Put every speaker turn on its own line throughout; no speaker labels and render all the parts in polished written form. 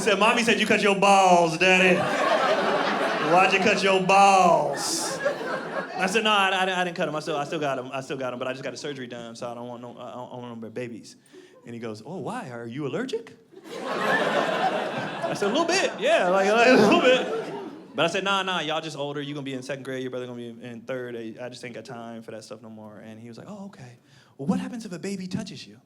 He said, Mommy said you cut your balls, Daddy. Why'd you cut your balls? I said, no, I didn't cut them. I still got them. But I just got a surgery done, so I don't want no babies. And he goes, oh, why? Are you allergic? I said, a little bit, yeah, like a little bit. But I said, nah, y'all just older. You're gonna be in second grade. Your brother gonna be in third. I just ain't got time for that stuff no more. And he was like, oh, okay. Well, what happens if a baby touches you?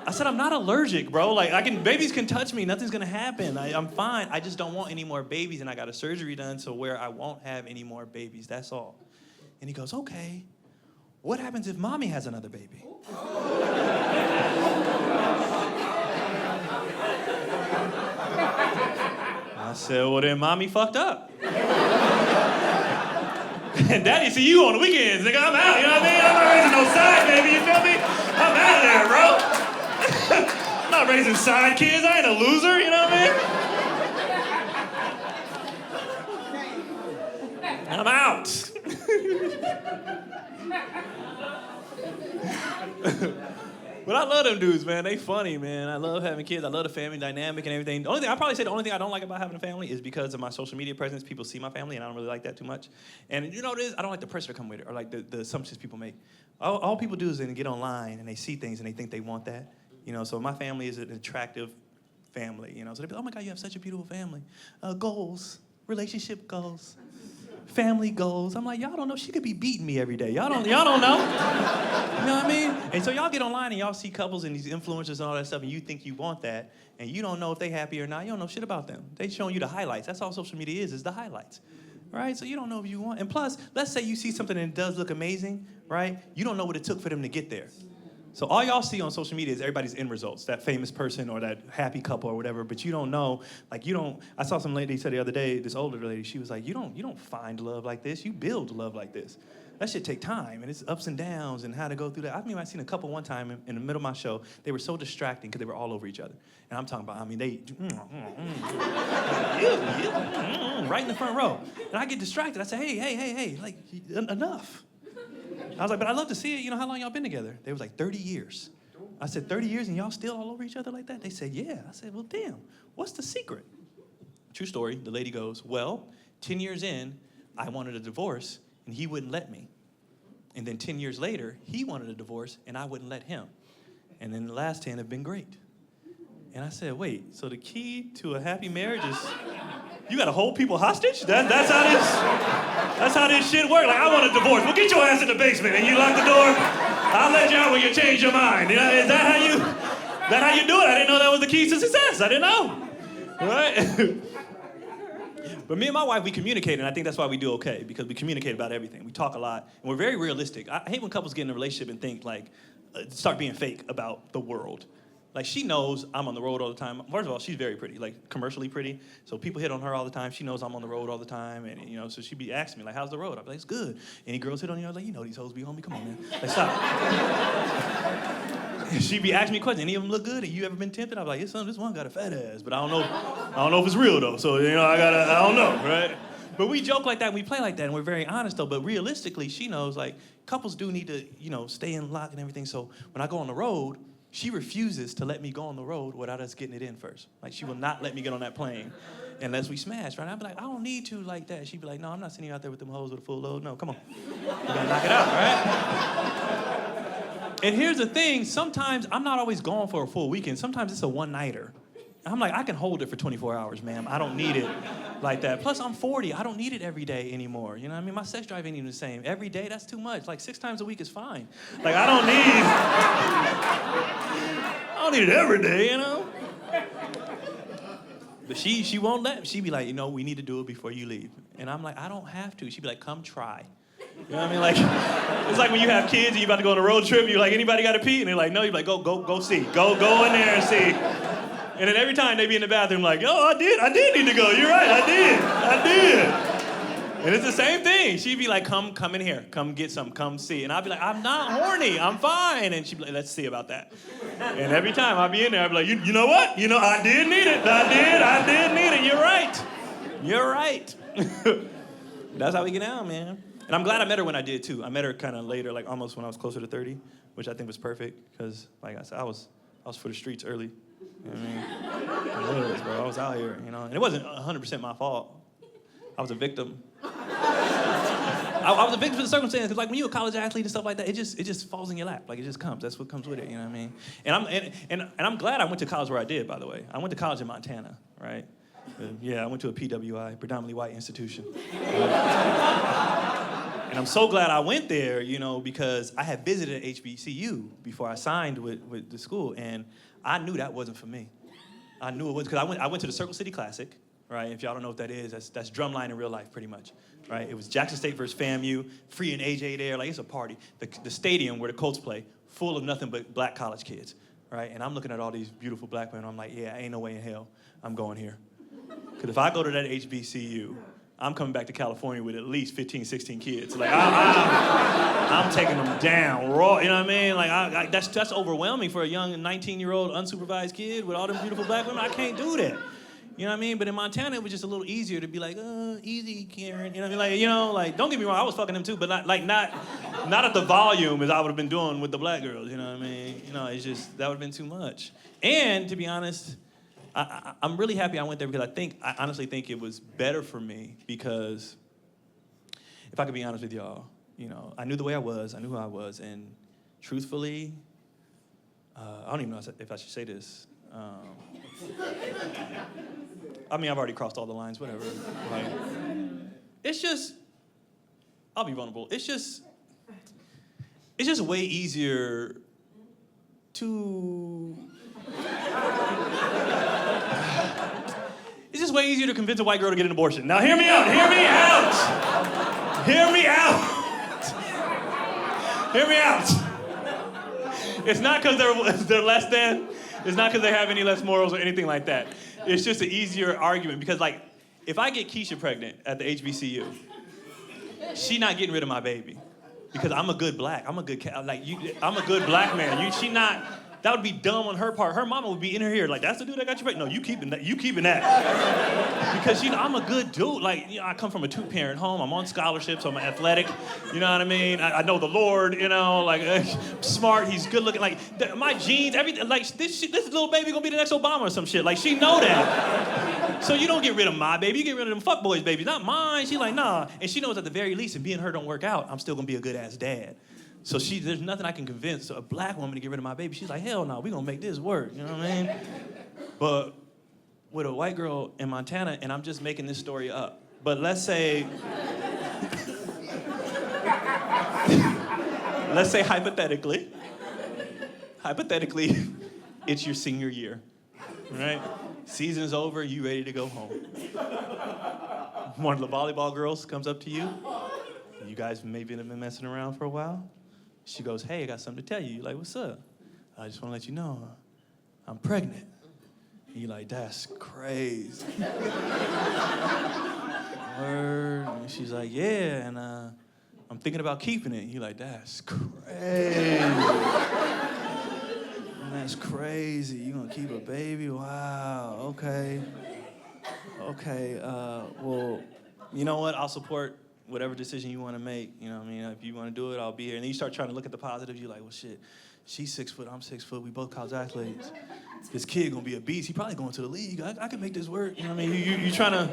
I said, I'm not allergic, bro. Like, babies can touch me. Nothing's gonna happen. I'm fine. I just don't want any more babies, and I got a surgery done so where I won't have any more babies. That's all. And he goes, okay. What happens if Mommy has another baby? I said, well, then Mommy fucked up. And Daddy see you on the weekends, nigga. I'm out, you know what I mean? I'm not raising no side baby, you feel me? I'm out of there, bro. I'm not raising side kids. I ain't a loser, you know what I mean? I'm out. But I love them dudes, man. They funny, man. I love having kids. I love the family dynamic and everything. The only thing I don't like about having a family is because of my social media presence. People see my family, and I don't really like that too much. And you know what it is? I don't like the pressure to come with it, or like the assumptions people make. All people do is then get online and they see things and they think they want that. You know, so my family is an attractive family. You know, so they be like, oh my God, you have such a beautiful family. Goals, relationship goals. Family goals. I'm like, y'all don't know. She could be beating me every day. Y'all don't know. You know what I mean? And so y'all get online and y'all see couples and these influencers and all that stuff, and you think you want that, and you don't know if they happy or not. You don't know shit about them. They showing you the highlights. That's all social media is the highlights. Right? So you don't know if you want. And plus, let's say you see something and it does look amazing, right? You don't know what it took for them to get there. So all y'all see on social media is everybody's end results, that famous person or that happy couple or whatever, but you don't know, like I saw some lady say the other day, this older lady, she was like, you don't find love like this, you build love like this. That shit take time, and it's ups and downs and how to go through that. I seen a couple one time in the middle of my show, they were so distracting because they were all over each other. And I'm talking about, they, right in the front row. And I get distracted, I say, hey, like, enough. I was like, but I'd love to see it. You know, how long y'all been together? They was like, 30 years. I said, 30 years and y'all still all over each other like that? They said, yeah. I said, well, damn, what's the secret? True story. The lady goes, well, 10 years in, I wanted a divorce and he wouldn't let me. And then 10 years later, he wanted a divorce and I wouldn't let him. And then the last 10 have been great. And I said, wait, so the key to a happy marriage is you gotta hold people hostage? That's how this shit works. Like, I want a divorce. Well, get your ass in the basement and you lock the door. I'll let you out when you change your mind. You know, is that how you do it? I didn't know that was the key to success. I didn't know. Right? But me and my wife, we communicate, and I think that's why we do okay, because we communicate about everything. We talk a lot, and we're very realistic. I hate when couples get in a relationship and think, like, start being fake about the world. Like, she knows I'm on the road all the time. First of all, she's very pretty, like, commercially pretty. So people hit on her all the time. She knows I'm on the road all the time. And, you know, so she'd be asking me, like, how's the road? I'd be like, it's good. Any girls hit on you? I was like, you know these hoes be on me. Come on, man. Like, stop. She'd be asking me questions. Any of them look good? Have you ever been tempted? I'd be like, this one got a fat ass. But I don't know if it's real, though. So, you know, I don't know, right? But we joke like that, and we play like that, and we're very honest, though. But realistically, she knows, like, couples do need to, you know, stay in lock and everything. So when I go on the road, she refuses to let me go on the road without us getting it in first. Like, she will not let me get on that plane unless we smash, right? I'd be like, I don't need to like that. She'd be like, no, I'm not sending you out there with them hoes with a full load. No, come on. We gotta knock it out, right? And here's the thing. Sometimes I'm not always gone for a full weekend. Sometimes it's a one-nighter. I'm like, I can hold it for 24 hours, ma'am. I don't need it like that. Plus, I'm 40. I don't need it every day anymore. You know what I mean? My sex drive ain't even the same. Every day, that's too much. Like, 6 times a week is fine. Like, I don't need it every day, you know? But she won't let me. She'd be like, you know, we need to do it before you leave. And I'm like, I don't have to. She'd be like, come try. You know what I mean? Like, it's like when you have kids and you're about to go on a road trip, you're like, anybody got to pee? And they're like, no. You're like, go see. Go in there and see. And then every time they be in the bathroom like, I did need to go. You're right, I did. And it's the same thing. She'd be like, come in here. Come get some, come see. And I'd be like, I'm not horny, I'm fine. And she'd be like, let's see about that. And every time I'd be in there, I'd be like, you know what? You know, I did need it. I did need it. You're right. That's how we get down, man. And I'm glad I met her when I did, too. I met her kind of later, like almost when I was closer to 30, which I think was perfect. Because, like I said, I was for the streets early. You know what I mean? It was, bro. I was out here, and it wasn't 100% my fault. I was a victim. I was a victim of the circumstance, because like when you're a college athlete and stuff like that, it just falls in your lap. Like it just comes. That's what comes with it. You know what I mean? And I'm glad I went to college where I did. By the way, I went to college in Montana, right? Yeah, I went to a PWI, predominantly white institution. And I'm so glad I went there, because I had visited HBCU before I signed with the school, and I knew that wasn't for me. I knew it was, because I went to the Circle City Classic, right? If y'all don't know what that is, that's drumline in real life, pretty much, right? It was Jackson State versus FAMU, Free and AJ there, like it's a party. The stadium where the Colts play, full of nothing but black college kids, right? And I'm looking at all these beautiful black men, I'm like, yeah, ain't no way in hell I'm going here. Because if I go to that HBCU, I'm coming back to California with at least 15, 16 kids. Like, I'm taking them down raw, you know what I mean? Like, that's overwhelming for a young 19-year-old unsupervised kid with all them beautiful black women. I can't do that. You know what I mean? But in Montana, it was just a little easier to be like, easy, Karen. You know what I mean? Like, don't get me wrong, I was fucking them too, but not at the volume as I would have been doing with the black girls, you know what I mean? It's just, that would have been too much. And to be honest, I'm really happy I went there, because I honestly think it was better for me, because if I could be honest with y'all, I knew the way I was, I knew who I was, and truthfully, I don't even know if I should say this. I mean, I've already crossed all the lines, whatever. Like, it's just, I'll be vulnerable. It's just way easier to... It's just way easier to convince a white girl to get an abortion. Now, hear me out. Hear me out. Hear me out. Hear me out. It's not because they're less than. It's not because they have any less morals or anything like that. It's just an easier argument, because, like, if I get Keisha pregnant at the HBCU, she not getting rid of my baby, because I'm a good black. I'm a good I'm a good black man. She not. That would be dumb on her part. Her mama would be in her ear like, that's the dude that got you pregnant. No, you keeping that. You keeping that. Because, I'm a good dude. Like, I come from a two-parent home. I'm on scholarship, so I'm athletic. You know what I mean? I know the Lord, like, smart. He's good looking. Like, my genes, everything. Like, this little baby gonna be the next Obama or some shit. Like, she know that. So you don't get rid of my baby. You get rid of them fuckboys babies, not mine. She like, nah. And she knows at the very least, if me and her don't work out, I'm still gonna be a good-ass dad. So there's nothing I can convince a black woman to get rid of my baby. She's like, hell no, we gonna make this work, you know what I mean? But with a white girl in Montana, and I'm just making this story up, but let's say hypothetically, it's your senior year, right? Season's over, you ready to go home. One of the volleyball girls comes up to you. You guys maybe have been messing around for a while. She goes, hey, I got something to tell you. You're like, what's up? I just want to let you know I'm pregnant. And you're like, that's crazy. Word. And she's like, yeah, and I'm thinking about keeping it. And you're like, that's crazy. That's crazy. You gonna keep a baby? Wow, okay. Well, you know what? I'll support whatever decision you want to make, you know what I mean? If you want to do it, I'll be here. And then you start trying to look at the positives. You're like, well, shit, she's 6 foot, I'm 6 foot. We both college athletes. This kid gonna be a beast. He probably going to the league. I can make this work. You know what I mean? You trying to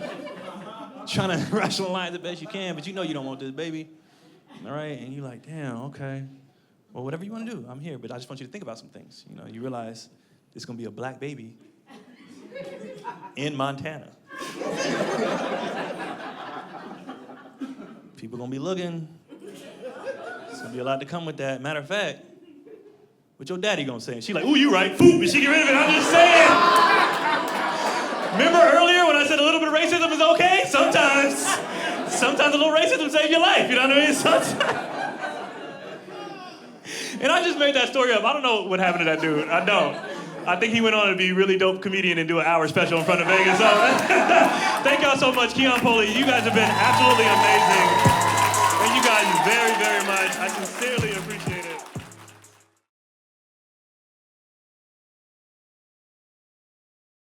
rationalize the best you can, but you know you don't want this baby, all right? And you're like, damn, okay. Well, whatever you want to do, I'm here. But I just want you to think about some things. You realize there's gonna be a black baby in Montana. People gonna be looking. There's gonna be a lot to come with that. Matter of fact, what your daddy gonna say? And she like, ooh, you right. Boop, and she get rid of it. I'm just saying. Remember earlier when I said a little bit of racism is okay? Sometimes a little racism saves your life. You know what I mean? Sometimes. And I just made that story up. I don't know what happened to that dude. I don't. I think he went on to be a really dope comedian and do an hour special in front of Vegas. So thank y'all so much. Keon Polee, you guys have been absolutely amazing. Thank you guys very, very much. I sincerely appreciate it.